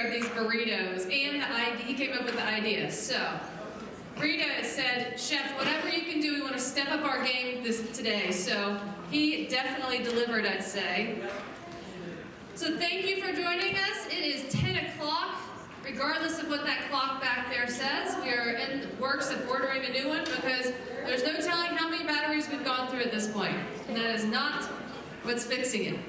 of these burritos, and he came up with the idea. So, Rita said, "Chef, whatever you can do, we want to step up our game today." So he definitely delivered, I'd say. So thank you for joining us. It is 10 o'clock. Regardless of what that clock back there says, we are in the works of ordering a new one because there's no telling how many batteries we've gone through at this point. And that is not what's fixing it.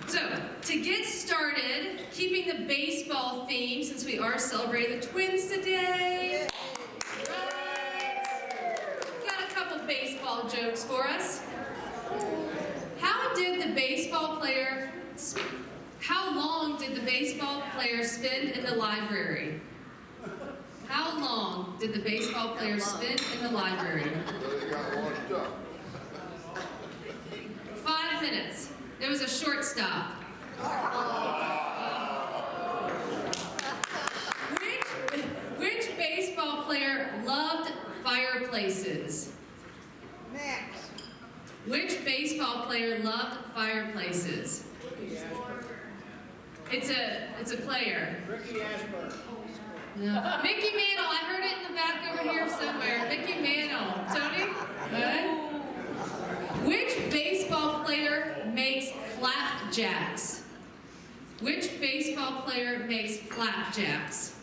So, to get started, keeping the baseball theme, since we are celebrating the Twins today. Right. Got a couple baseball jokes for us. How long did the baseball player spend in the library? How long did the baseball player spend in the library? 5 minutes. It was a shortstop. Which baseball player loved fireplaces? Max. Which baseball player loved fireplaces? It's a player. Ricky Ashburn. No. Mickey Mantle. I heard it in the back over here somewhere. Mickey Mantle. Tony? Good. Which baseball player makes flapjacks? Which baseball player makes flapjacks?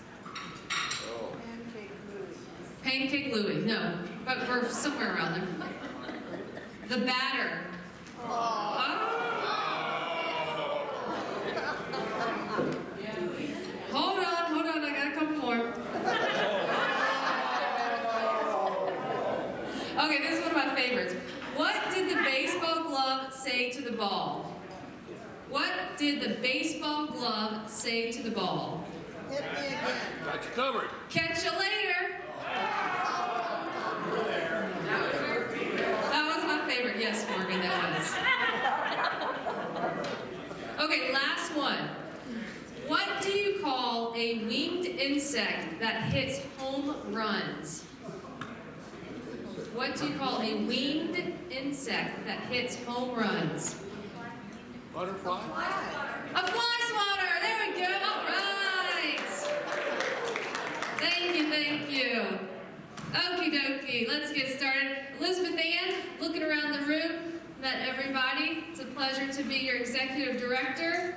Pancake Louie. No, but we're somewhere around there. The batter. Oh. Hold on, I got a couple more. Okay, this is one of my favorites. What did the baseball glove say to the ball? What did the baseball glove say to the ball? Hit me again. Got you covered. Catch you later. That was my favorite. Yes, Morgan, that was. Okay, last one. What do you call a winged insect that hits home runs? What do you call a winged insect that hits home runs? Butterfly? A fly swatter! There we go! All right! Thank you. Okie dokie, let's get started. Elizabeth Ann, looking around the room, met everybody. It's a pleasure to be your executive director.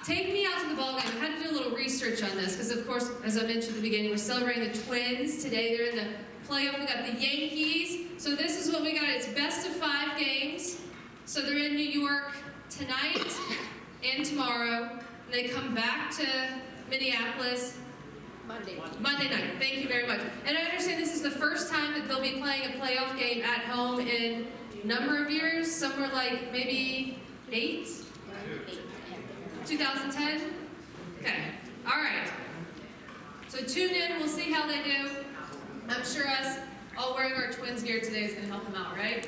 Take me out to the ballgame. I had to do a little research on this because, of course, as I mentioned at the beginning, we're celebrating the Twins. Today they're in the playoff. We got the Yankees. So this is what we got. It's best of 5 games. So they're in New York tonight and tomorrow. They come back to Minneapolis Monday night. Thank you very much. And I understand this is the first time that they'll be playing a playoff game at home in a number of years. Somewhere like maybe 8? 2010? Okay. All right. So tune in. We'll see how they do. I'm sure us all wearing our Twins gear today is going to help them out, right?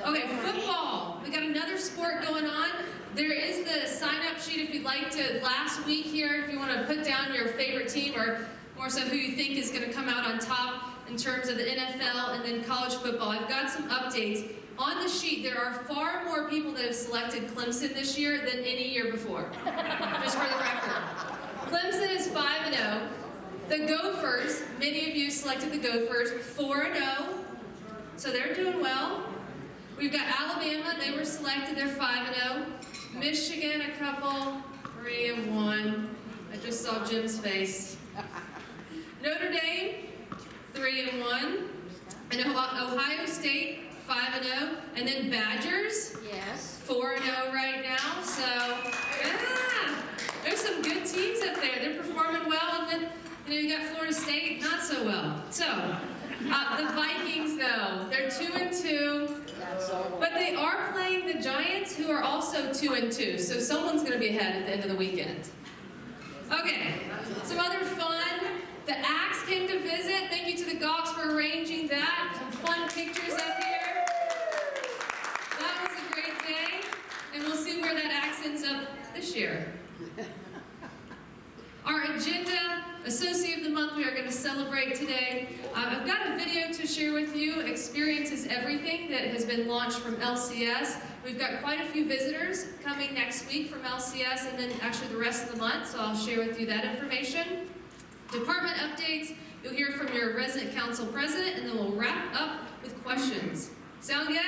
Okay, football. We got another sport going on. There is the sign-up sheet if you'd like to, last week here, if you want to put down your favorite team or more so who you think is going to come out on top in terms of the NFL and then college football. I've got some updates. On the sheet, there are far more people that have selected Clemson this year than any year before, just for the record. Clemson is 5-0. The Gophers, many of you selected the Gophers, 4-0, so they're doing well. We've got Alabama, they were selected, they're 5-0. Michigan, a couple, 3-1. I just saw Jim's face. Notre Dame, 3-1. And Ohio State, 5-0. And then Badgers, Yes. 4-0 right now. So, yeah, there's some good teams up there. They're performing well. And then, you got Florida State, not so well. So, the Vikings, though, they're 2-2. But they are playing the Giants, who are also 2-2. So someone's going to be ahead at the end of the weekend. Okay, some other fun. The Axe came to visit. Thank you to the Gawks for arranging that. Some fun pictures up here. That was a great day. And we'll see where that Axe ends up this year. Our agenda, Associate of the Month, we are going to celebrate today. I've got a video to share with you, experiences is Everything that has been launched from LCS. We've got quite a few visitors coming next week from LCS and then actually the rest of the month, so I'll share with you that information. Department updates, you'll hear from your resident council president, and then we'll wrap up with questions. Sound good?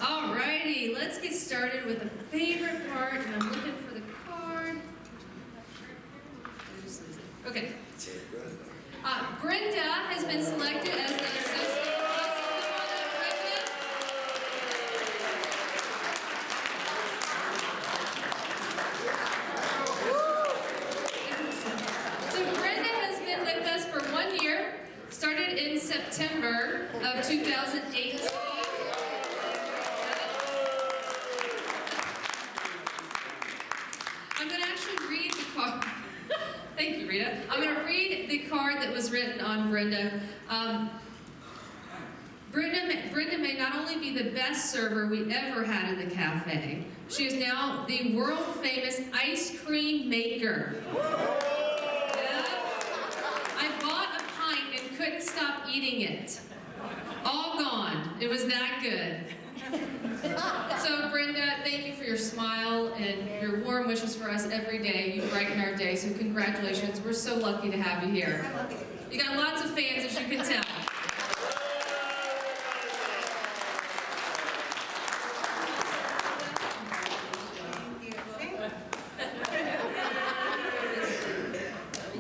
All righty, let's get started with the favorite part, and I'm looking for the card. Okay. Brenda has been selected as the associate councilwoman. Brenda. So Brenda has been with us for 1 year, started in September of 2018. I'm going to actually read the card. Thank you, Rita. I'm going to read the card that was written on Brenda. Brenda may not only be the best server we ever had in the cafe, she is now the world-famous ice cream maker. Yeah. I bought a pint and couldn't stop eating it. All gone. It was that good. So Brenda, thank you for your smile and your warm wishes for us every day. You brighten our day, so congratulations. We're so lucky to have you here. You got lots of fans, as you can tell.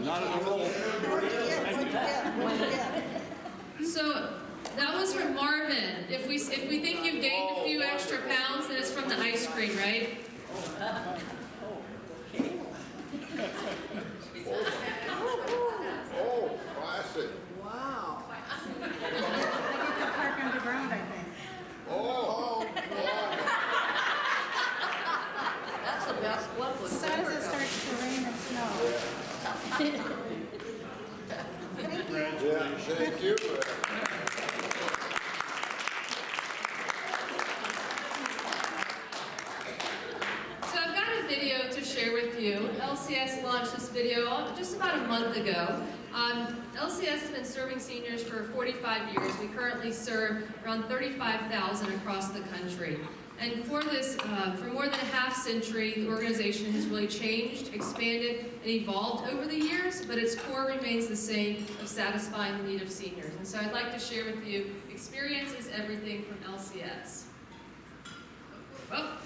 Not in a roll. So that was from Marvin. If we think you've gained a few extra pounds, then it's from the ice cream, right? Oh, classic. Wow. I get to park underground, I think. Oh, That's the best one with As soon as it starts to rain and snow. yeah, thank you. So I've got a video to share with you. LCS launched this video just about a month ago. LCS has been serving seniors for 45 years. We currently serve around 35,000 across the country. And for this, for more than a half century, the organization has really changed, expanded, and evolved over the years, but its core remains the same of satisfying the need of seniors. And so I'd like to share with you Experience is Everything from LCS. Well,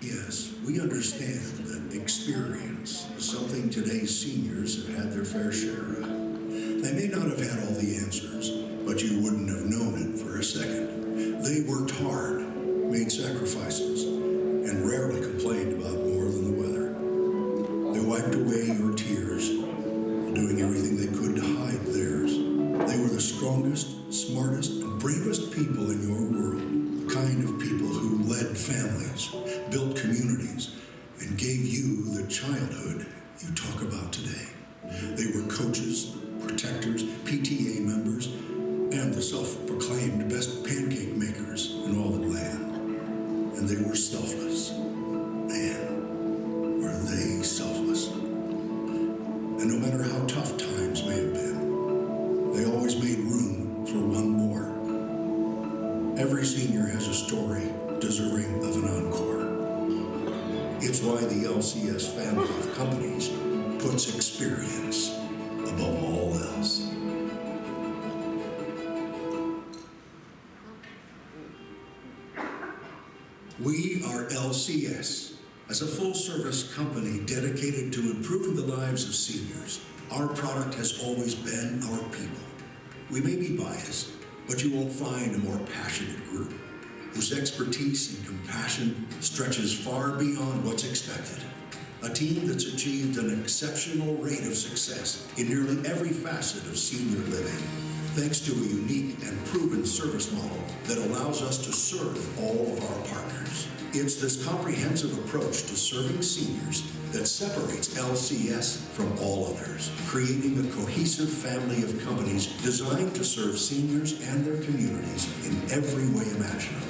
Yes, we understand that experience is something today's seniors have had their fair share of. They may not have had all the answers, but you wouldn't have known it for a second. They worked hard, made sacrifices, and rarely complained about more than the weather. They wiped away your tears, doing everything they could to hide theirs. They were the strongest, smartest, and bravest people in your world, the kind of people who led families, built communities, and gave you the childhood you talk about today. They were coaches, protectors, PTA members, and the self-proclaimed best pancake makers in all the land. And they were selfless. Man, were they selfless. And no matter how tough times may have been, they always made room for one more. Every senior has a story deserving of an encore. It's why the LCS family of companies puts experience above all else. We are LCS. As a full-service company dedicated to improving the lives of seniors, our product has always been our people. We may be biased, but you won't find a more passionate group whose expertise and compassion stretches far beyond what's expected. A team that's achieved an exceptional rate of success in nearly every facet of senior living, thanks to a unique and proven service model that allows us to serve all of our partners. It's this comprehensive approach to serving seniors that separates LCS from all others, creating a cohesive family of companies designed to serve seniors and their communities in every way imaginable.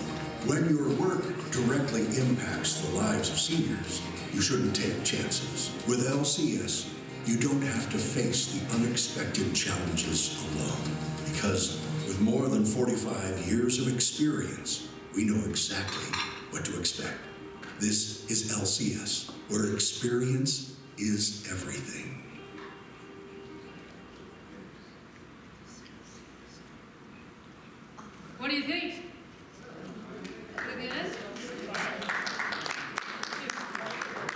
When your work directly impacts the lives of seniors, you shouldn't take chances. With LCS, you don't have to face the unexpected challenges alone. Because with more than 45 years of experience, we know exactly what to expect. This is LCS, where experience is everything. What do you think? Good?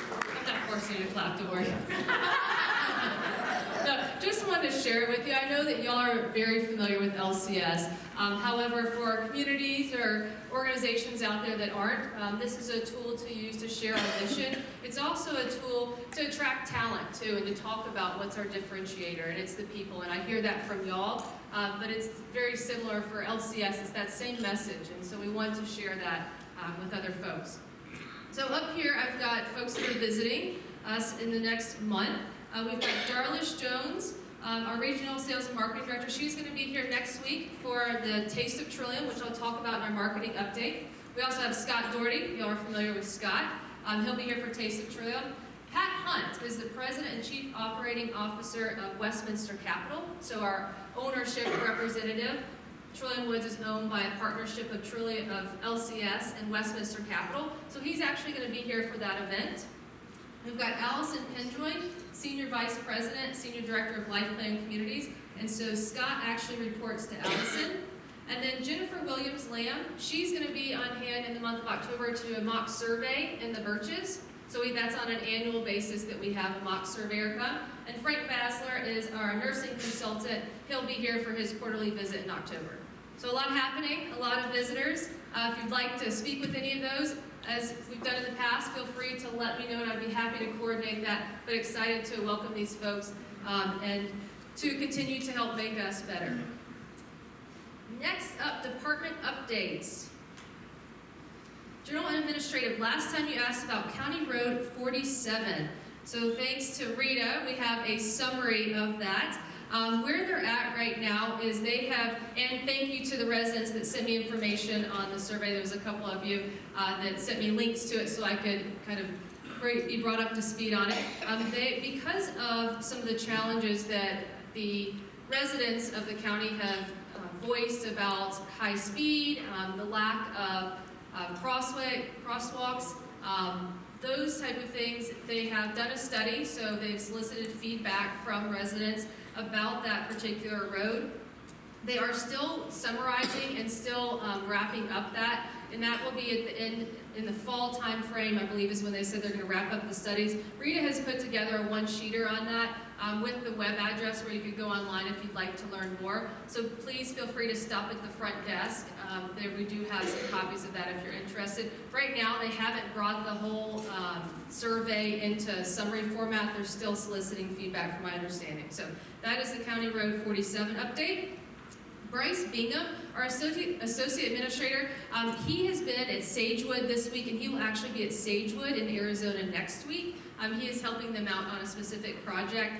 I'm not forcing you to clap, don't worry. No, just wanted to share it with you. I know that y'all are very familiar with LCS. However, for communities or organizations out there that aren't, this is a tool to use to share our mission. It's also a tool to attract talent too, and to talk about what's our differentiator, and it's the people. And I hear that from y'all, but it's very similar for LCS. It's that same message, and so we want to share that with other folks. So up here, I've got folks that are visiting us in the next month. We've got Darlish Jones, our Regional Sales and Marketing Director. She's going to be here next week for the Taste of Trillium, which I'll talk about in our marketing update. We also have Scott Doherty. You all are familiar with Scott. He'll be here for Taste of Trillium. Pat Hunt is the President and Chief Operating Officer of Westminster Capital, so our ownership representative. Trillium Woods is owned by a partnership of LCS and Westminster Capital, so he's actually going to be here for that event. We've got Allison Pendroy, Senior Vice President, Senior Director of Life Plan Communities, and so Scott actually reports to Allison. And then Jennifer Williams-Lamb, she's going to be on hand in the month of October to a mock survey in the Birches. So that's on an annual basis that we have a mock surveyor come. And Frank Basler is our nursing consultant. He'll be here for his quarterly visit in October. So a lot happening, a lot of visitors. If you'd like to speak with any of those, as we've done in the past, feel free to let me know, and I'd be happy to coordinate that, but excited to welcome these folks and to continue to help make us better. Next up, department updates. General and Administrative, last time you asked about County Road 47. So thanks to Rita, we have a summary of that. Where they're at right now is they have, and thank you to the residents that sent me information on the survey. There was a couple of you that sent me links to it so I could kind of be brought up to speed on it. Because of some of the challenges that the residents of the county have voiced about high speed, the lack of crosswalks, those type of things, they have done a study, so they've solicited feedback from residents about that particular road. They are still summarizing and still wrapping up that, and that will be at the end, in the fall time frame, I believe is when they said they're going to wrap up the studies. Rita has put together a one-sheeter on that with the web address where you could go online if you'd like to learn more. So please feel free to stop at the front desk. We do have some copies of that if you're interested. Right now, they haven't brought the whole survey into summary format. They're still soliciting feedback from my understanding. So that is the County Road 47 update. Bryce Bingham, our associate administrator, he has been at Sagewood this week, and he will actually be at Sagewood in Arizona next week. He is helping them out on a specific project.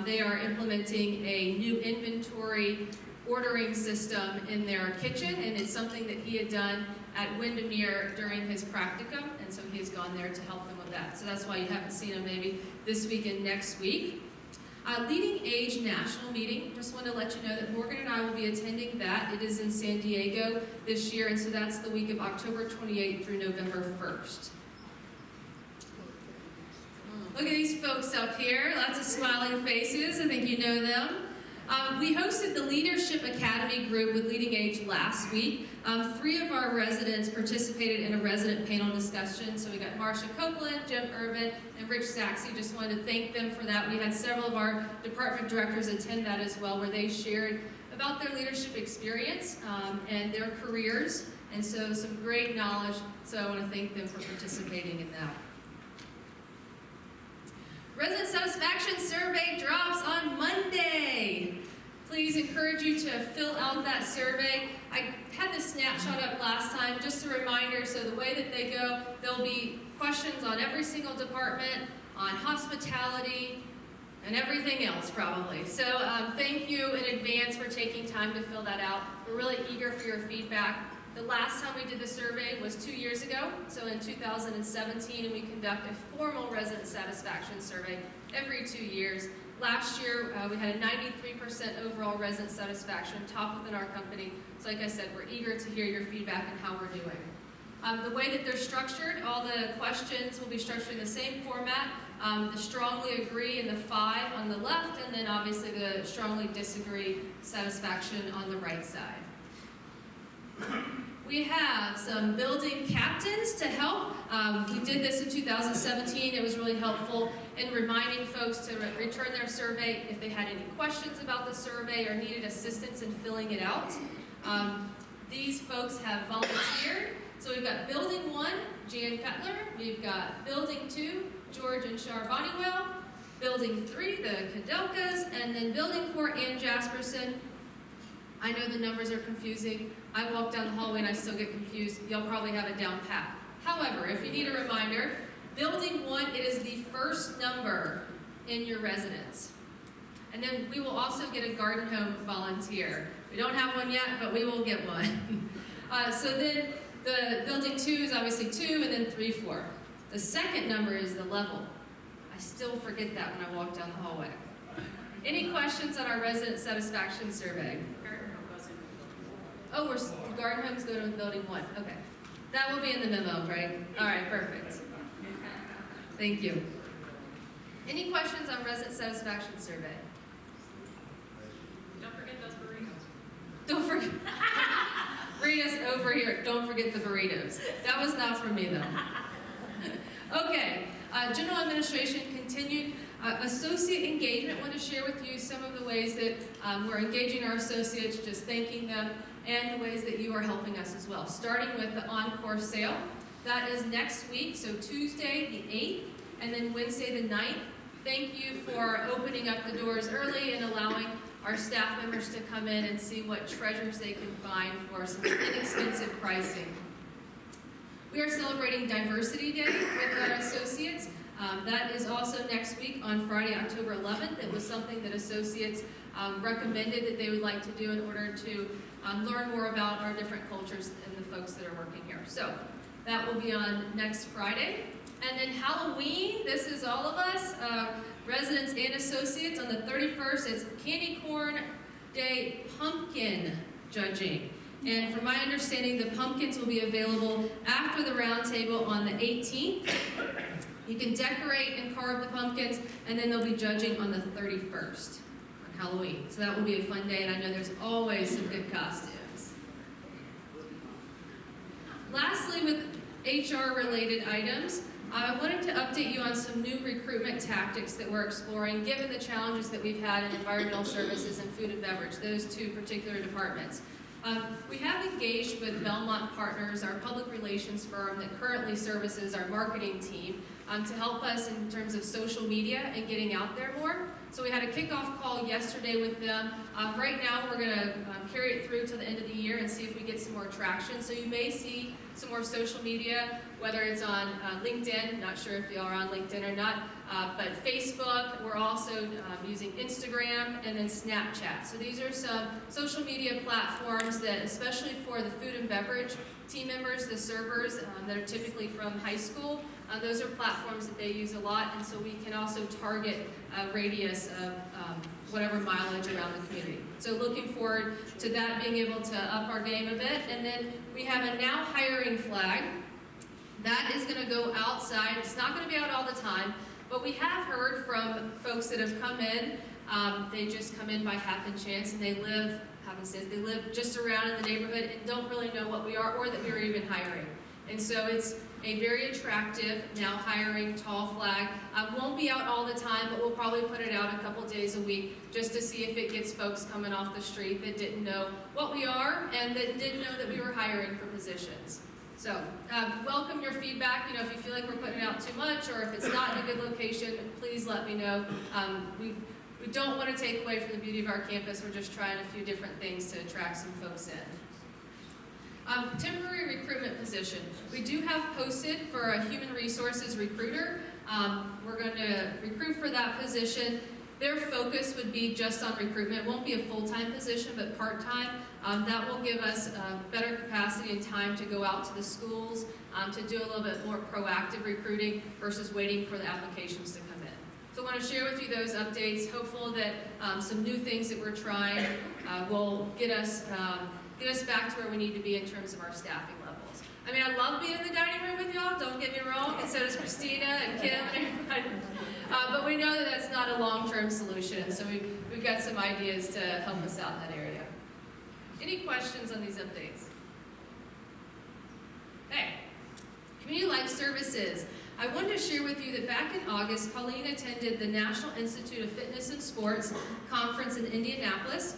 They are implementing a new inventory ordering system in their kitchen, and it's something that he had done at Windermere during his practicum, and so he has gone there to help them with that. So that's why you haven't seen him maybe this week and next week. Leading Age National Meeting, just want to let you know that Morgan and I will be attending that. It is in San Diego this year, and so that's the week of October 28th through November 1st. Look at these folks up here, lots of smiling faces, I think you know them. We hosted the Leadership Academy group with Leading Age last week. 3 of our residents participated in a resident panel discussion. So we got Marcia Copeland, Jim Urban, and Rich Saxey. Just wanted to thank them for that. We had several of our department directors attend that as well, where they shared about their leadership experience and their careers. And so some great knowledge. So I want to thank them for participating in that. Resident Satisfaction Survey drops on Monday. Please encourage you to fill out that survey. I had the snapshot up last time, just a reminder, so the way that they go, there'll be questions on every single department, on hospitality, and everything else probably. So thank you in advance for taking time to fill that out. We're really eager for your feedback. The last time we did the survey was 2 years ago, so in 2017, and we conduct a formal resident satisfaction survey every 2 years. Last year, we had a 93% overall resident satisfaction, top within our company. So like I said, we're eager to hear your feedback on how we're doing. The way that they're structured, all the questions will be structured in the same format. The strongly agree and the 5 on the left, and then obviously the strongly disagree satisfaction on the right side. We have some building captains to help. We did this in 2017. It was really helpful in reminding folks to return their survey if they had any questions about the survey or needed assistance in filling it out. These folks have volunteered. So we've got Building 1, Jan Fetner. We've got Building 2, George and Char Bonnywell. Building 3, the Kadelkas. And then Building 4, Ann Jasperson. I know the numbers are confusing. I walk down the hallway and I still get confused. Y'all probably have it down pat. However, if you need a reminder, Building 1, it is the first number in your residence. And then we will also get a garden home volunteer. We don't have one yet, but we will get one. So then the Building 2 is obviously 2, and then 3, 4. The second number is the level. I still forget that when I walk down the hallway. Any questions on our resident satisfaction survey? Oh, the garden homes go to Building 1. Okay. That will be in the memo, right? All right, perfect. Thank you. Any questions on resident satisfaction survey? Don't forget those burritos. Don't forget. Rita's over here. Don't forget the burritos. That was not from me, though. Okay. General administration continued. Associate engagement. I want to share with you some of the ways that we're engaging our associates, just thanking them, and the ways that you are helping us as well. Starting with the Encore sale. That is next week, so Tuesday the 8th, and then Wednesday the 9th. Thank you for opening up the doors early and allowing our staff members to come in and see what treasures they can find for some inexpensive pricing. We are celebrating Diversity Day with our associates. That is also next week on Friday, October 11th. It was something that associates recommended that they would like to do in order to learn more about our different cultures and the folks that are working here. So that will be on next Friday. And then Halloween, this is all of us, residents and associates. On the 31st, it's Candy Corn Day pumpkin judging. And from my understanding, the pumpkins will be available after the roundtable on the 18th. You can decorate and carve the pumpkins, and then they'll be judging on the 31st on Halloween. So that will be a fun day, and I know there's always some good costumes. Lastly, with HR-related items, I wanted to update you on some new recruitment tactics that we're exploring, given the challenges that we've had in environmental services and food and beverage, those two particular departments. We have engaged with Belmont Partners, our public relations firm that currently services our marketing team, to help us in terms of social media and getting out there more. So we had a kickoff call yesterday with them. Right now we're going to carry it through to the end of the year and see if we get some more traction. So you may see some more social media, whether it's on LinkedIn, not sure if y'all are on LinkedIn or not, but Facebook. We're also using Instagram and then Snapchat. So these are some social media platforms that, especially for the food and beverage team members, the servers that are typically from high school, those are platforms that they use a lot, and so we can also target a radius of whatever mileage around the community. So looking forward to that being able to up our game a bit. And then we have a now hiring flag. That is going to go outside. It's not going to be out all the time, but we have heard from folks that have come in. They just come in by happen chance, and they live, they live just around in the neighborhood and don't really know what we are or that we are even hiring. And so it's a very attractive, now hiring tall flag. Won't be out all the time, but we'll probably put it out a couple days a week just to see if it gets folks coming off the street that didn't know what we are and that didn't know that we were hiring for positions. So welcome your feedback. You know, if you feel like we're putting it out too much or if it's not in a good location, please let me know. We don't want to take away from the beauty of our campus. We're just trying a few different things to attract some folks in. Temporary recruitment position. We do have posted for a human resources recruiter. We're going to recruit for that position. Their focus would be just on recruitment. It won't be a full-time position, but part-time. That will give us better capacity and time to go out to the schools, to do a little bit more proactive recruiting versus waiting for the applications to come in. So I want to share with you those updates, hopeful that some new things that we're trying will get us back to where we need to be in terms of our staffing levels. I mean, I love being in the dining room with y'all, don't get me wrong, and so does Christina and Kim and everybody. But we know that that's not a long-term solution, so we've got some ideas to help us out in that area. Any questions on these updates? Hey, Community Life Services. I wanted to share with you that back in August, Colleen attended the National Institute of Fitness and Sports conference in Indianapolis.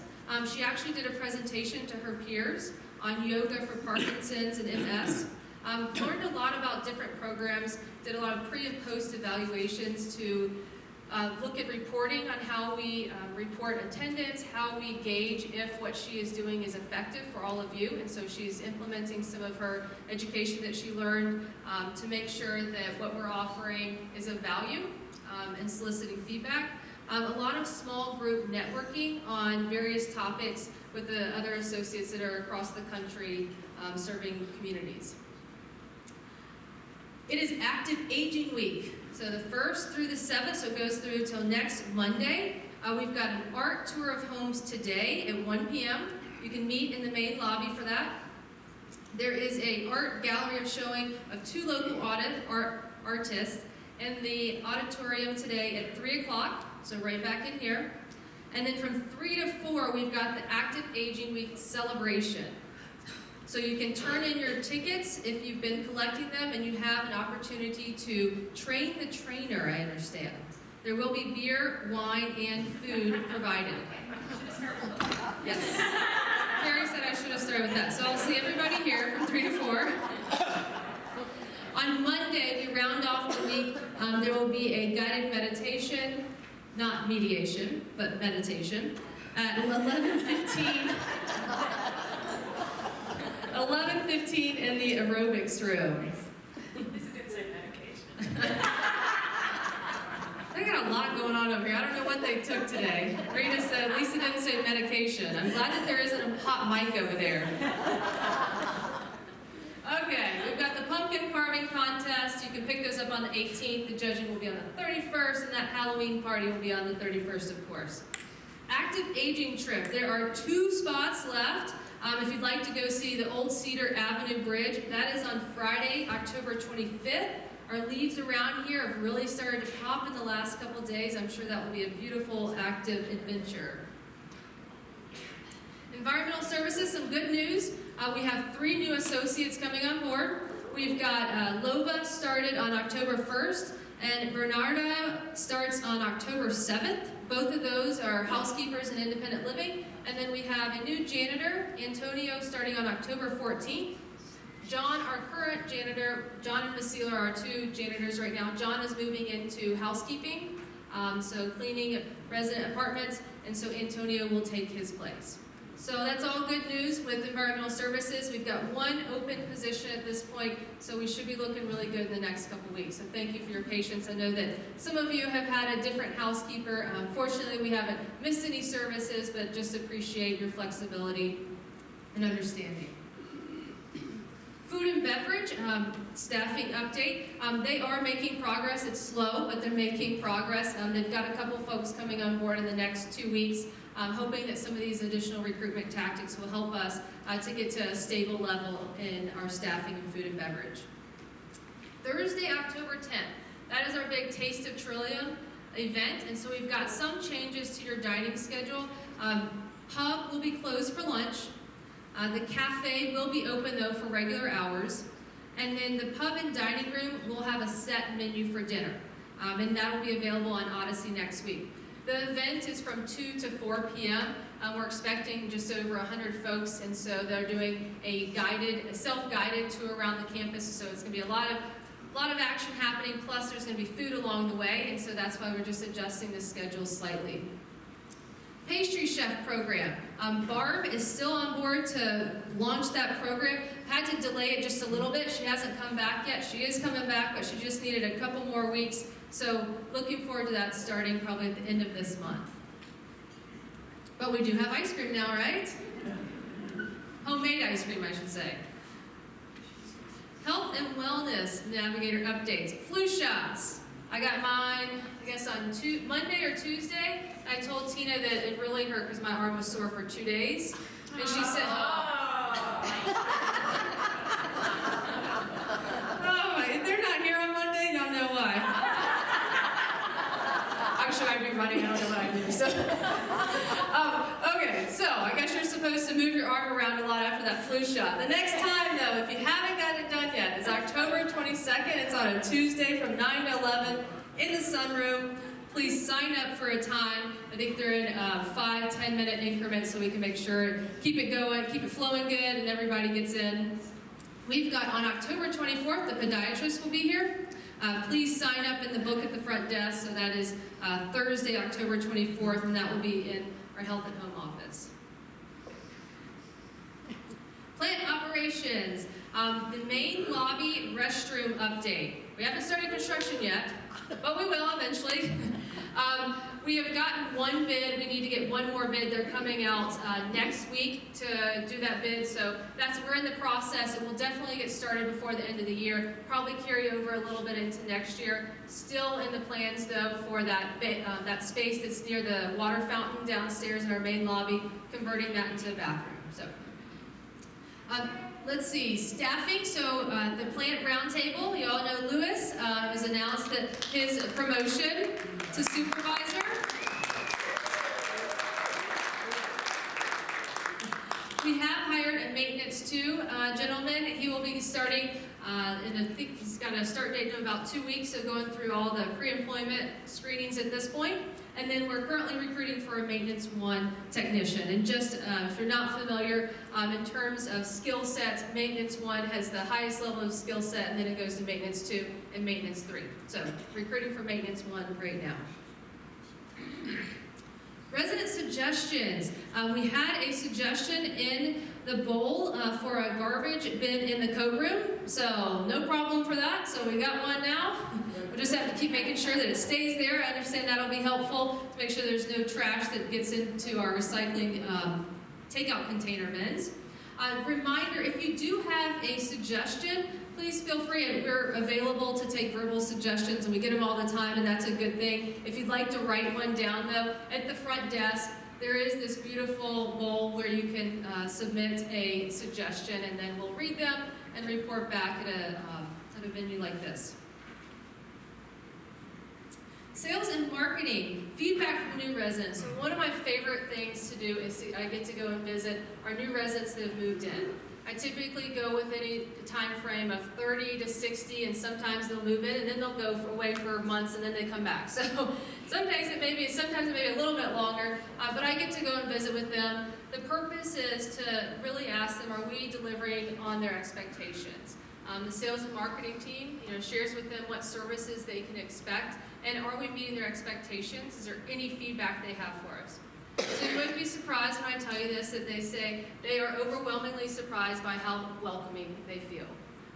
She actually did a presentation to her peers on yoga for Parkinson's and MS. Learned a lot about different programs, did a lot of pre and post evaluations to look at reporting on how we report attendance, how we gauge if what she is doing is effective for all of you. And so she's implementing some of her education that she learned to make sure that what we're offering is of value and soliciting feedback. A lot of small group networking on various topics with the other associates that are across the country serving communities. It is Active Aging Week. So the 1st through the 7th, so it goes through till next Monday. We've got an art tour of homes today at 1 p.m. You can meet in the main lobby for that. There is an art gallery of showing of 2 local artists in the auditorium today at 3 o'clock, so right back in here. And then from 3 to 4, we've got the Active Aging Week celebration. So you can turn in your tickets if you've been collecting them, and you have an opportunity to train the trainer, I understand. There will be beer, wine, and food provided. Yes. Carrie said I should have started with that. So I'll see everybody here from 3 to 4. On Monday, we round off the week. There will be a guided meditation, not mediation, but meditation, at 11:15. 11:15 in the aerobics room. This didn't say medication. They got a lot going on over here. I don't know what they took today. Rita said, Lisa didn't say medication. I'm glad that there isn't a hot mic over there. Okay, we've got the pumpkin carving contest. You can pick those up on the 18th. The judging will be on the 31st, and that Halloween party will be on the 31st, of course. Active Aging Trip. There are 2 spots left. If you'd like to go see the Old Cedar Avenue Bridge, that is on Friday, October 25th. Our leaves around here have really started to pop in the last couple days. I'm sure that will be a beautiful, active adventure. Environmental Services, some good news. We have 3 new associates coming on board. We've got Lova started on October 1st, and Bernarda starts on October 7th. Both of those are housekeepers in independent living. And then we have a new janitor, Antonio, starting on October 14th. John, our current janitor, John and Basila are our 2 janitors right now. John is moving into housekeeping, so cleaning resident apartments, and so Antonio will take his place. So that's all good news with environmental services. We've got 1 open position at this point, so we should be looking really good in the next couple weeks. So thank you for your patience. I know that some of you have had a different housekeeper. Fortunately, we haven't missed any services, but just appreciate your flexibility and understanding. Food and beverage, staffing update. They are making progress. It's slow, but they're making progress. They've got a couple folks coming on board in the next 2 weeks. I'm hoping that some of these additional recruitment tactics will help us to get to a stable level in our staffing in food and beverage. Thursday, October 10th. That is our big Taste of Trillium event, and so we've got some changes to your dining schedule. Pub will be closed for lunch. The cafe will be open, though, for regular hours. And then the pub and dining room will have a set menu for dinner. And that will be available on Odyssey next week. The event is from 2 to 4 p.m. We're expecting just over 100 folks, and so they're doing a self-guided tour around the campus. So it's going to be a lot of action happening. Plus, there's going to be food along the way, and so that's why we're just adjusting the schedule slightly. Pastry chef program. Barb is still on board to launch that program. Had to delay it just a little bit. She hasn't come back yet. She is coming back, but she just needed a couple more weeks. So looking forward to that starting probably at the end of this month. But we do have ice cream now, right? Homemade ice cream, I should say. Health and wellness navigator updates. Flu shots. I got mine I guess on Monday or Tuesday. I told Tina that it really hurt because my arm was sore for 2 days. And she said, oh, if they're not here on Monday, y'all know why. Actually, I'd be running, I don't know what I do. So, okay, so I guess you're supposed to move your arm around a lot after that flu shot. The next time, though, if you haven't got it done yet, is October 22nd. It's on a Tuesday from 9 to 11 in the sunroom. Please sign up for a time. I think they're in 5-10 minute increments so we can make sure, keep it going, keep it flowing good, and everybody gets in. We've got on October 24th, the podiatrist will be here. Please sign up in the book at the front desk. So that is Thursday, October 24th, and that will be in our Health and Home office. Plant operations. The main lobby restroom update. We haven't started construction yet, but we will eventually. We have gotten one bid. We need to get one more bid. They're coming out next week to do that bid. So we're in the process. It will definitely get started before the end of the year. Probably carry over a little bit into next year. Still in the plans though for that space that's near the water fountain downstairs in our main lobby, converting that into a bathroom. So. Let's see, staffing. So the plant roundtable, you all know Lewis has announced that his promotion to supervisor. We have hired a maintenance 2 gentleman. He will be starting, and I think he's got a start date of about 2 weeks, so going through all the pre-employment screenings at this point. And then we're currently recruiting for a maintenance 1 technician. And just if you're not familiar, in terms of skill sets, maintenance 1 has the highest level of skill set, and then it goes to maintenance 2 and maintenance 3. So recruiting for maintenance 1 right now. Resident suggestions. We had a suggestion in the bowl for a garbage bin in the coat room, so no problem for that. So we got one now. We just have to keep making sure that it stays there. I understand that'll be helpful to make sure there's no trash that gets into our recycling takeout container bins. Reminder, if you do have a suggestion, please feel free. We're available to take verbal suggestions, and we get them all the time, and that's a good thing. If you'd like to write one down, though, at the front desk, there is this beautiful bowl where you can submit a suggestion, and then we'll read them and report back at a venue like this. Sales and marketing, feedback from new residents. So one of my favorite things to do is I get to go and visit our new residents that have moved in. I typically go within a time frame of 30 to 60, and sometimes they'll move in and then they'll go away for months and then they come back. So sometimes it may be a little bit longer, but I get to go and visit with them. The purpose is to really ask them, are we delivering on their expectations? The sales and marketing team, shares with them what services they can expect, and are we meeting their expectations? Is there any feedback they have for us? So you wouldn't be surprised when I tell you this, that they say they are overwhelmingly surprised by how welcoming they feel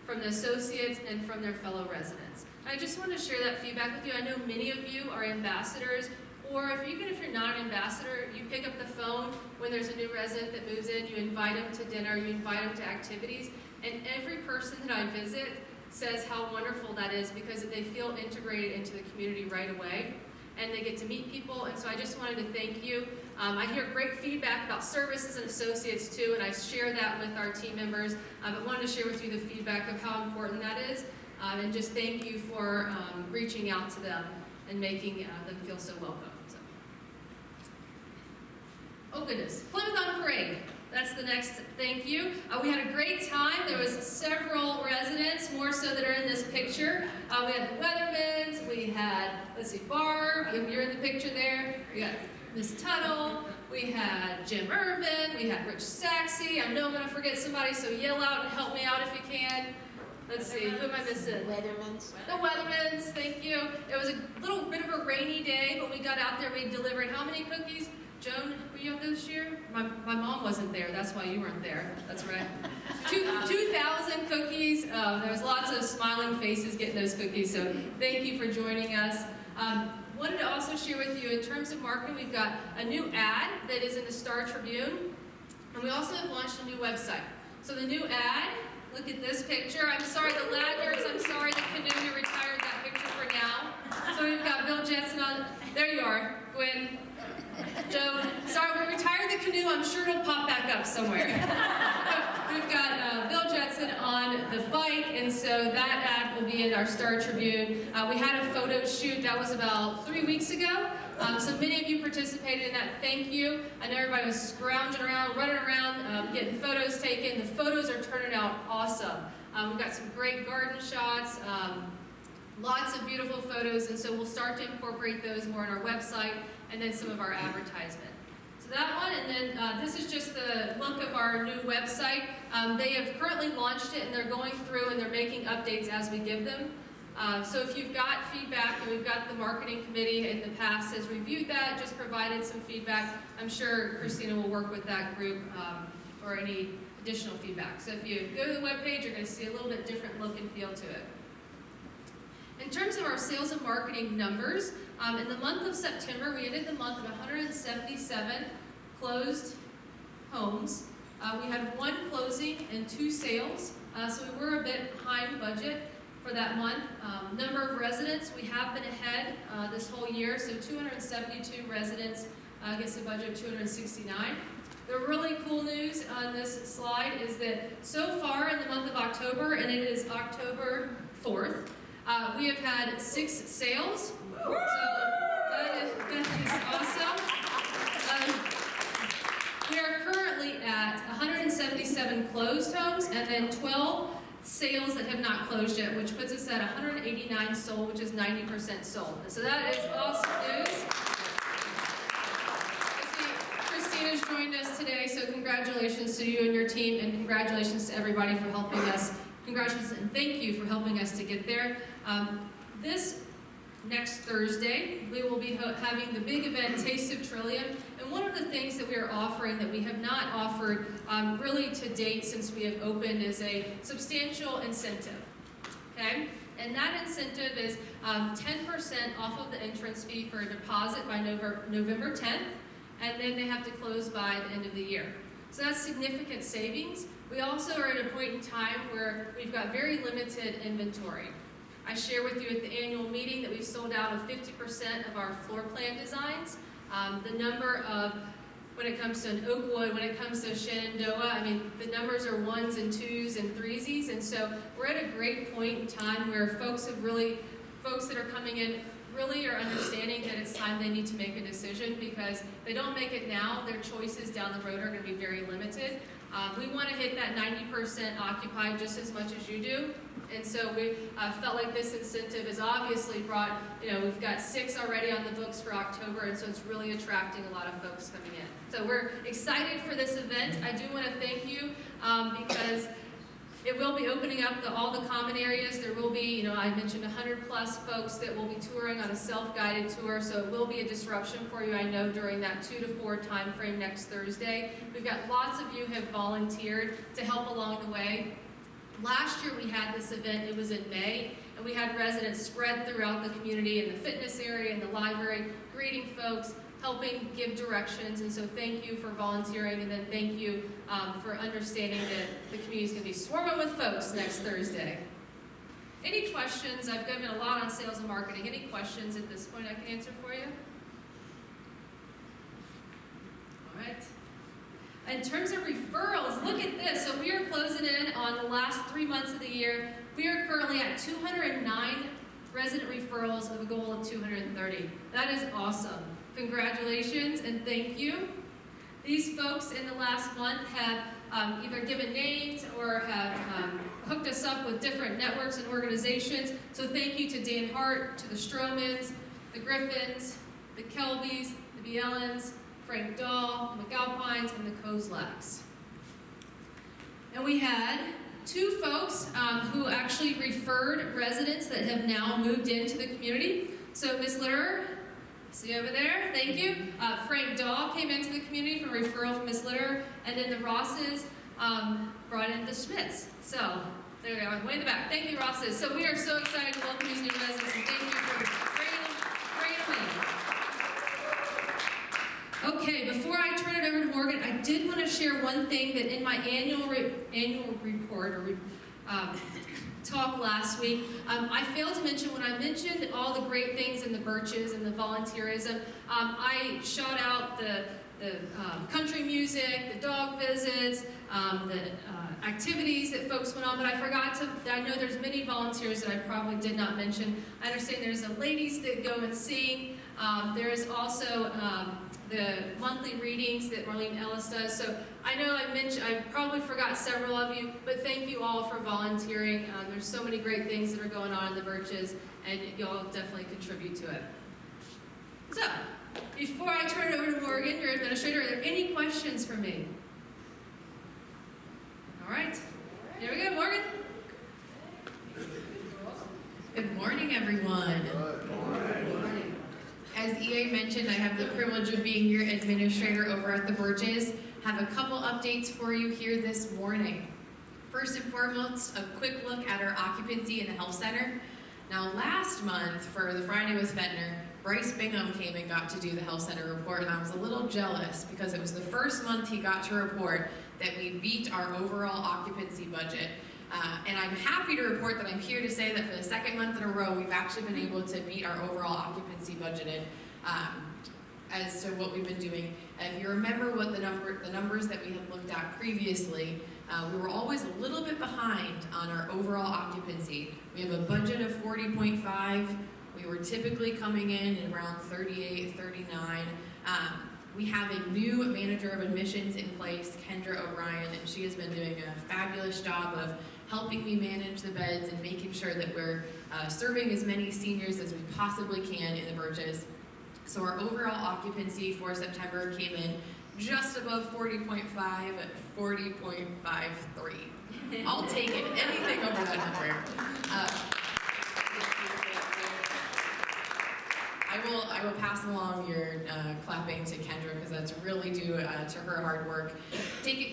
from the associates and from their fellow residents. I just want to share that feedback with you. I know many of you are ambassadors, or even if you're not an ambassador, you pick up the phone when there's a new resident that moves in, you invite them to dinner, you invite them to activities, and every person that I visit says how wonderful that is because they feel integrated into the community right away, and they get to meet people. And so I just wanted to thank you. I hear great feedback about services and associates too, and I share that with our team members, but wanted to share with you the feedback of how important that is, and just thank you for reaching out to them and making them feel so welcome. So. Oh goodness, Plymouth on Parade. That's the next thank you. We had a great time. There was several residents, more so that are in this picture. We had the Weathermans, we had, Barb, you're in the picture there. We got Miss Tuttle, we had Jim Irvin, we had Rich Saxey. I know I'm gonna forget somebody, so yell out and help me out if you can. Let's see, who am I missing? Weathermans. The Weathermans, thank you. It was a little bit of a rainy day, but we got out there, we delivered how many cookies? Joan, were you up this year? My mom wasn't there, that's why you weren't there. That's right. 2,000 cookies. There was lots of smiling faces getting those cookies, so thank you for joining us. Wanted to also share with you, in terms of marketing, we've got a new ad that is in the Star Tribune, and we also have launched a new website. So the new ad, look at this picture. I'm sorry, the ladders, I'm sorry, the canoe, you retired that picture for now. So we've got Bill Jetson on, there you are, Gwen, Joe. Sorry, we retired the canoe, I'm sure it'll pop back up somewhere. We've got Bill Jetson on the bike, and so that ad will be in our Star Tribune. We had a photo shoot, that was about 3 weeks ago. So many of you participated in that, thank you. I know everybody was scrounging around, running around, getting photos taken. The photos are turning out awesome. We've got some great garden shots, lots of beautiful photos, and so we'll start to incorporate those more on our website and then some of our advertisement. So that one, and then this is just the look of our new website. They have currently launched it, and they're going through and they're making updates as we give them. So if you've got feedback, and we've got the marketing committee in the past has reviewed that, just provided some feedback. I'm sure Christina will work with that group for any additional feedback. So if you go to the webpage, you're going to see a little bit different look and feel to it. In terms of our sales and marketing numbers, in the month of September, we ended the month at 177 closed homes. We had 1 closing and 2 sales, so we were a bit behind budget for that month. Number of residents, we have been ahead this whole year, so 272 residents against a budget of 269. The really cool news on this slide is that so far in the month of October, and it is October 4th, we have had 6 sales. So that is awesome. We are currently at 177 closed homes and then 12 sales that have not closed yet, which puts us at 189 sold, which is 90% sold. So that is awesome news. Christina's joined us today, so congratulations to you and your team, and congratulations to everybody for helping us. Congratulations and thank you for helping us to get there. This next Thursday, we will be having the big event, Taste of Trillium, and one of the things that we are offering that we have not offered really to date since we have opened is a substantial incentive, okay? And that incentive is 10% off of the entrance fee for a deposit by November 10th, and then they have to close by the end of the year. So that's significant savings. We also are at a point in time where we've got very limited inventory. I share with you at the annual meeting that we've sold out of 50% of our floor plan designs. The number of, when it comes to an Oakwood, when it comes to Shenandoah, I mean, the numbers are 1s and 2s and 3s, and so we're at a great point in time where folks that are coming in really are understanding that it's time they need to make a decision, because if they don't make it now, their choices down the road are going to be very limited. We want to hit that 90% occupied just as much as you do. And so we felt like this incentive is obviously brought, we've got 6 already on the books for October, and so it's really attracting a lot of folks coming in. So we're excited for this event. I do want to thank you because it will be opening up all the common areas. There will be, I mentioned 100 plus folks that will be touring on a self-guided tour, so it will be a disruption for you, I know, during that 2 to 4 time frame next Thursday. We've got lots of you have volunteered to help along the way. Last year we had this event, it was in May, and we had residents spread throughout the community in the fitness area, in the library, greeting folks, helping give directions, and so thank you for volunteering, and then thank you for understanding that the community is going to be swarming with folks next Thursday. Any questions? I've given a lot on sales and marketing. Any questions at this point I can answer for you? All right. In terms of referrals, look at this. So we are closing in on the last 3 months of the year. We are currently at 209 resident referrals of a goal of 230. That is awesome. Congratulations and thank you. These folks in the last month have either given names or have hooked us up with different networks and organizations. So thank you to Dan Hart, to the Stromans, the Griffins, the Kelbys, the Bielans, Frank Dahl, the McAlpines, and the Kozlaks. And we had 2 folks who actually referred residents that have now moved into the community. So Ms. Litterer, see over there, thank you. Frank Dahl came into the community from a referral from Ms. Litterer, and then the Rosses brought in the Schmitz. So there they are, way in the back. Thank you, Rosses. So we are so excited to welcome these new residents, and thank you for bringing them in. Okay, before I turn it over to Morgan, I did want to share one thing that in my annual report, talk last week. I failed to mention, when I mentioned all the great things in the Birches and the volunteerism, I shout out the country music, the dog visits, the activities that folks went on, but I forgot to, I know there's many volunteers that I probably did not mention. I understand there's the ladies that go and sing. There is also the monthly readings that Marlene Ellis does. So I know I probably forgot several of you, but thank you all for volunteering. There's so many great things that are going on in the Birches, and y'all definitely contribute to it. So, before I turn it over to Morgan, your administrator, are there any questions for me? All right, here we go, Morgan. Good morning, everyone. As EA mentioned, I have the privilege of being your administrator over at the Birches. Have a couple updates for you here this morning. First and foremost, a quick look at our occupancy in the health center. Now, last month for the Friday with Fetner, Bryce Bingham came and got to do the health center report, and I was a little jealous because it was the first month he got to report that we beat our overall occupancy budget. And I'm happy to report that I'm here to say that for the second month in a row, we've actually been able to beat our overall occupancy budgeted as to what we've been doing. If you remember what the numbers that we had looked at previously, we were always a little bit behind on our overall occupancy. We have a budget of 40.5. We were typically coming in at around 38, 39. We have a new manager of admissions in place, Kendra O'Brien, and she has been doing a fabulous job of helping me manage the beds and making sure that we're serving as many seniors as we possibly can in the Birches. So our overall occupancy for September came in just above 40.5 at 40.53. I'll take it, anything over that number. I will pass along your clapping to Kendra because that's really due to her hard work.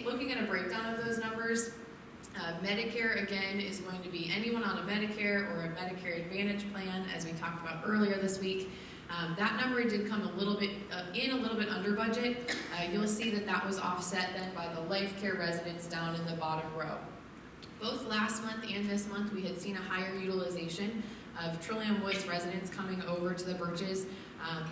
Looking at a breakdown of those numbers, Medicare, again, is going to be anyone on a Medicare or a Medicare Advantage plan, as we talked about earlier this week. That number did come a little bit under budget. You'll see that that was offset then by the life care residents down in the bottom row. Both last month and this month, we had seen a higher utilization of Trillium Woods residents coming over to the Birches,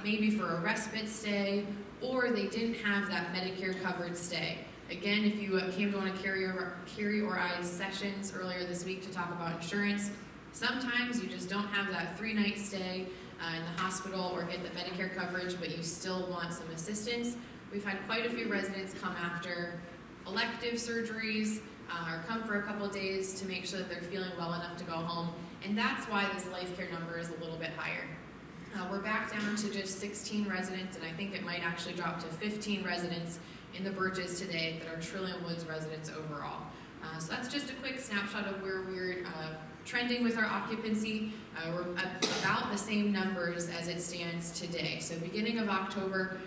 maybe for a respite stay, or they didn't have that Medicare covered stay. Again, if you came to one of Carrie or I's sessions earlier this week to talk about insurance, sometimes you just don't have that 3-night stay in the hospital or get the Medicare coverage, but you still want some assistance. We've had quite a few residents come after elective surgeries or come for a couple of days to make sure that they're feeling well enough to go home, and that's why this life care number is a little bit higher. We're back down to just 16 residents, and I think it might actually drop to 15 residents in the Birches today that are Trillium Woods residents overall. So that's just a quick snapshot of where we're trending with our occupancy. We're about the same numbers as it stands today. So beginning of October,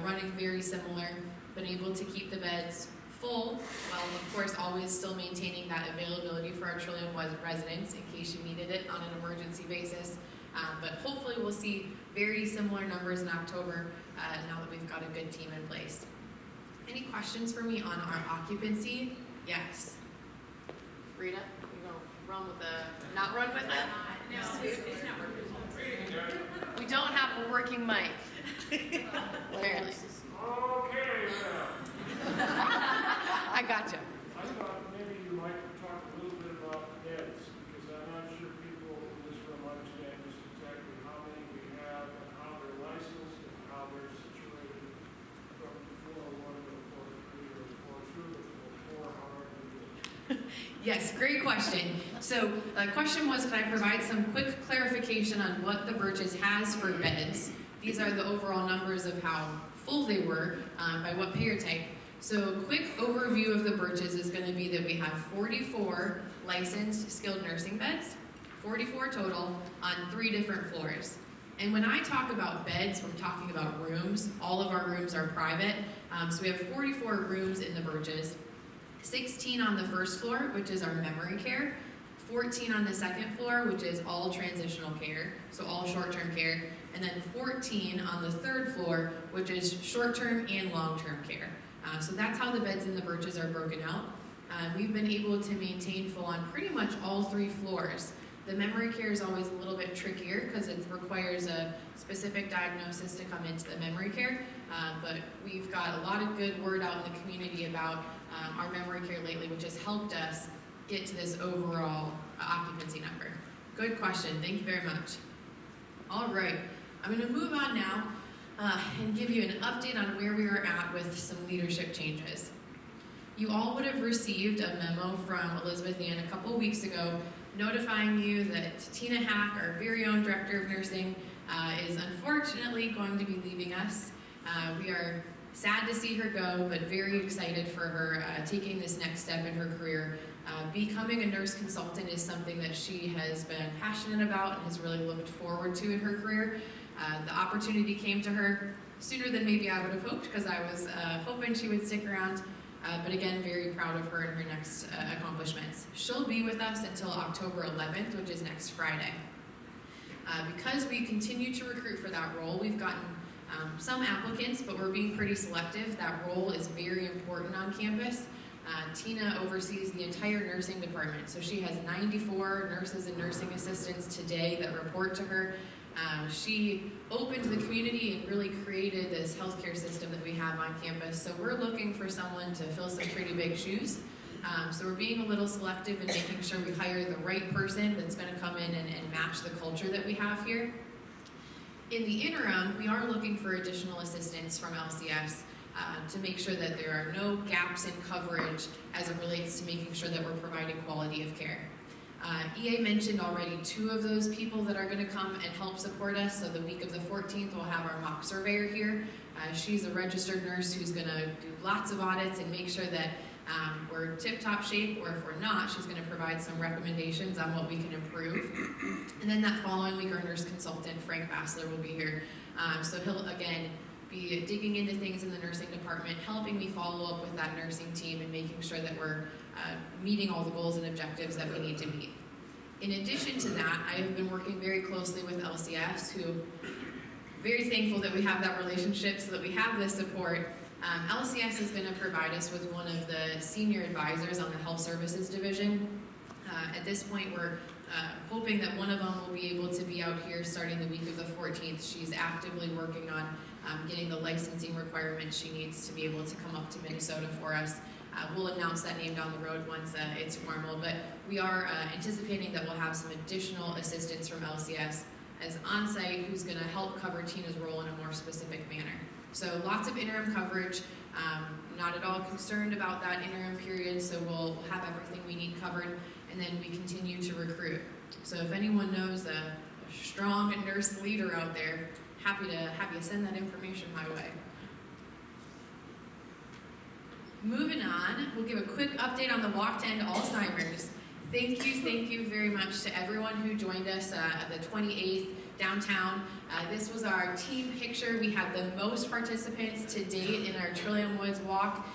running very similar, been able to keep the beds full, while of course always still maintaining that availability for our Trillium Woods residents in case you needed it on an emergency basis. But hopefully we'll see very similar numbers in October now that we've got a good team in place. Any questions for me on our occupancy? Yes. Rita, you gonna run with not run with it? No, it's not working. We don't have a working mic. Apparently. Okay, I got you. I thought maybe you might talk a little bit about beds, because I'm not sure people in this room understand just exactly how many we have and how they're licensed and how they're situated from floor 1 to floor 3 or floor 2 to floor 4, however you do it. Yes, great question. So the question was, can I provide some quick clarification on what the Birches has for beds? These are the overall numbers of how full they were by what payer type. So a quick overview of the Birches is going to be that we have 44 licensed skilled nursing beds, 44 total on 3 different floors. And when I talk about beds, we're talking about rooms. All of our rooms are private. So we have 44 rooms in the Birches, 16 on the first floor, which is our memory care, 14 on the second floor, which is all transitional care, so all short-term care, and then 14 on the third floor, which is short-term and long-term care. So that's how the beds in the Birches are broken out. We've been able to maintain full on pretty much all 3 floors. The memory care is always a little bit trickier because it requires a specific diagnosis to come into the memory care, but we've got a lot of good word out in the community about our memory care lately, which has helped us get to this overall occupancy number. Good question, thank you very much. All right, I'm going to move on now and give you an update on where we are at with some leadership changes. You all would have received a memo from Elizabeth Ann a couple weeks ago notifying you that Tina Hack, our very own Director of Nursing, is unfortunately going to be leaving us. We are sad to see her go, but very excited for her taking this next step in her career. Becoming a nurse consultant is something that she has been passionate about and has really looked forward to in her career. The opportunity came to her sooner than maybe I would have hoped, because I was hoping she would stick around. But again, very proud of her and her next accomplishments. She'll be with us until October 11th, which is next Friday. Because we continue to recruit for that role, we've gotten some applicants, but we're being pretty selective. That role is very important on campus. Tina oversees the entire nursing department, so she has 94 nurses and nursing assistants today that report to her. She opened the community and really created this healthcare system that we have on campus, so we're looking for someone to fill some pretty big shoes. So we're being a little selective and making sure we hire the right person that's going to come in and match the culture that we have here. In the interim, we are looking for additional assistance from LCS to make sure that there are no gaps in coverage as it relates to making sure that we're providing quality of care. EA mentioned already 2 of those people that are going to come and help support us. So the week of the 14th, we'll have our mock surveyor here. She's a registered nurse who's going to do lots of audits and make sure that we're tip-top shape, or if we're not, she's going to provide some recommendations on what we can improve. And then that following week, our nurse consultant, Frank Bassler, will be here. So he'll, again, be digging into things in the nursing department, helping me follow up with that nursing team and making sure that we're meeting all the goals and objectives that we need to meet. In addition to that, I have been working very closely with LCS, who very thankful that we have that relationship so that we have this support. LCS is going to provide us with one of the senior advisors on the health services division. At this point, we're hoping that one of them will be able to be out here starting the week of the 14th. She's actively working on getting the licensing requirements she needs to be able to come up to Minnesota for us. We'll announce that name down the road once it's formal, but we are anticipating that we'll have some additional assistance from LCS as on-site who's going to help cover Tina's role in a more specific manner. So lots of interim coverage, not at all concerned about that interim period, so we'll have everything we need covered, and then we continue to recruit. So if anyone knows a strong nurse leader out there, happy to have you send that information my way. Moving on, we'll give a quick update on the Walk to End Alzheimer's. Thank you very much to everyone who joined us at the 28th downtown. This was our team picture. We had the most participants to date in our Trillium Woods Walk.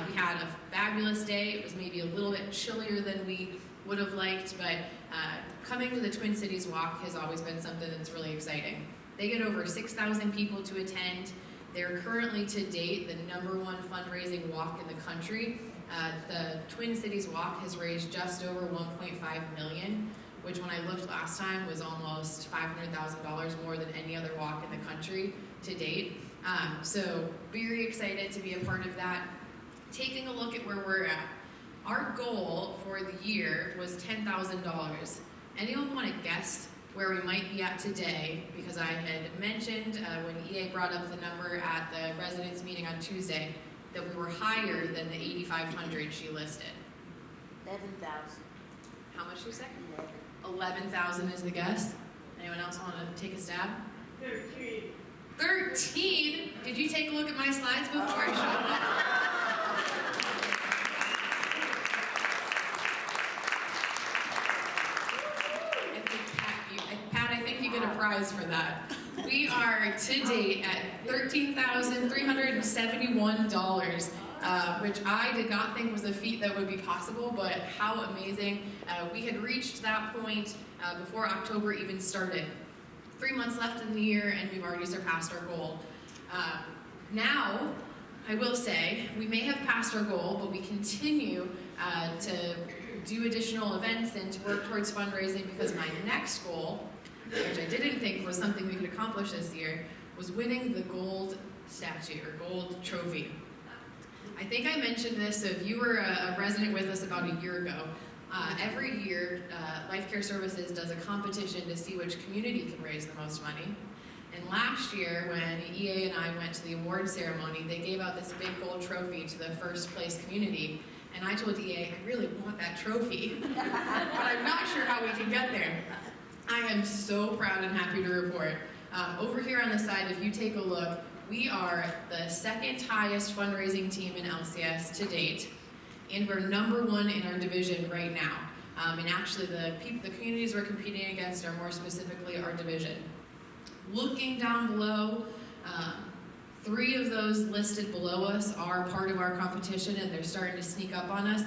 We had a fabulous day. It was maybe a little bit chillier than we would have liked, but coming to the Twin Cities Walk has always been something that's really exciting. They get over 6,000 people to attend. They're currently, to date, the #1 fundraising walk in the country. The Twin Cities Walk has raised just over $1.5 million, which when I looked last time was almost $500,000 more than any other walk in the country to date. So very excited to be a part of that. Taking a look at where we're at, our goal for the year was $10,000. Anyone want to guess where we might be at today? Because I had mentioned when EA brought up the number at the residents meeting on Tuesday that we were higher than the 8,500 she listed. 11,000. How much did you say? 11,000 is the guess. Anyone else want to take a stab? 13. 13? Did you take a look at my slides before I showed them? Pat, I think you get a prize for that. We are to date at $13,371, which I did not think was a feat that would be possible, but how amazing. We had reached that point before October even started. 3 months left in the year, and we've already surpassed our goal. Now, I will say, we may have passed our goal, but we continue to do additional events and to work towards fundraising, because my next goal, which I didn't think was something we could accomplish this year, was winning the gold statue or gold trophy. I think I mentioned this, so if you were a resident with us about a year ago, every year Life Care Services does a competition to see which community can raise the most money. And last year, when EA and I went to the award ceremony, they gave out this big gold trophy to the first place community. And I told EA, I really want that trophy, but I'm not sure how we can get there. I am so proud and happy to report. Over here on the side, if you take a look, we are the second highest fundraising team in LCS to date, and we're #1 in our division right now. And actually, the communities we're competing against are more specifically our division. Looking down below, 3 of those listed below us are part of our competition, and they're starting to sneak up on us.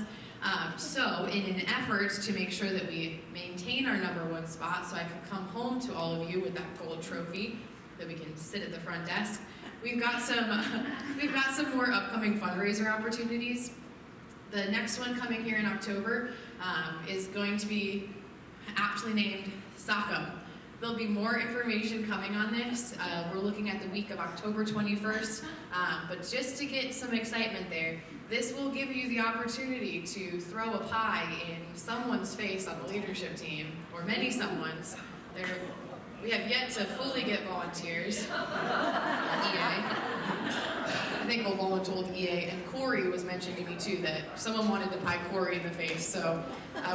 So in an effort to make sure that we maintain our #1 spot, so I can come home to all of you with that gold trophy, that we can sit at the front desk, we've got some more upcoming fundraiser opportunities. The next one coming here in October is going to be aptly named SOCO. There'll be more information coming on this. We're looking at the week of October 21st, but just to get some excitement there, this will give you the opportunity to throw a pie in someone's face on the leadership team, or many someone's. We have yet to fully get volunteers. EA. I think Lavon told EA, and Corey was mentioning to me too that someone wanted to pie Corey in the face, so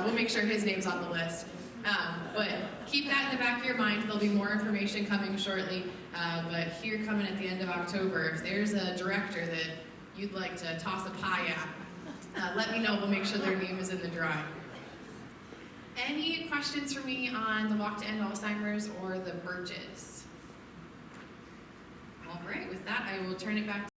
we'll make sure his name's on the list. But keep that in the back of your mind. There'll be more information coming shortly. But here coming at the end of October, if there's a director that you'd like to toss a pie at, let me know. We'll make sure their name is in the drawing. Any questions for me on the Walk to End Alzheimer's or the Birches? All right, with that, I will turn it back to